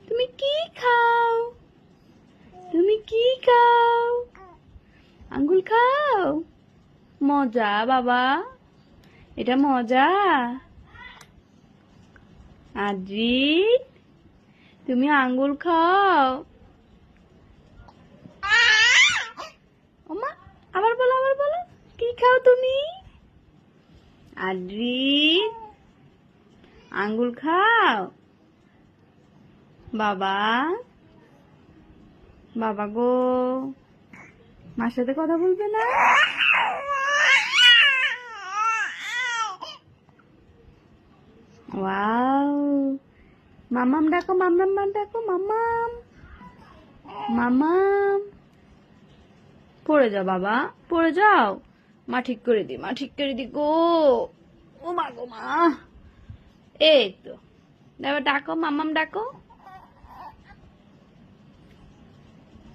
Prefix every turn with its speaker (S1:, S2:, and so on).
S1: তুমি কি খাও? তুমি কি খাও? আঙ্গুল খাও? মজা বাবা, এটা মজা। আদ্রিত, তুমি আঙ্গুল খাও? ওমা, আবার বলো, আবার বলো, কি খাও তুমি? আদ্রিত, আঙ্গুল খাও? বাবা, বাবা গো, মার সাথে কথা বলবে না? ওয়াও, মামাম ডাকো, মামাম ডাকো, মামাম, মামাম। পড়ে যাও বাবা, পড়ে যাও, মা ঠিক করে দি, মা ঠিক করে দি গো। ও মা গো মা, এই তো, এবার ডাকো, মামাম ডাকো।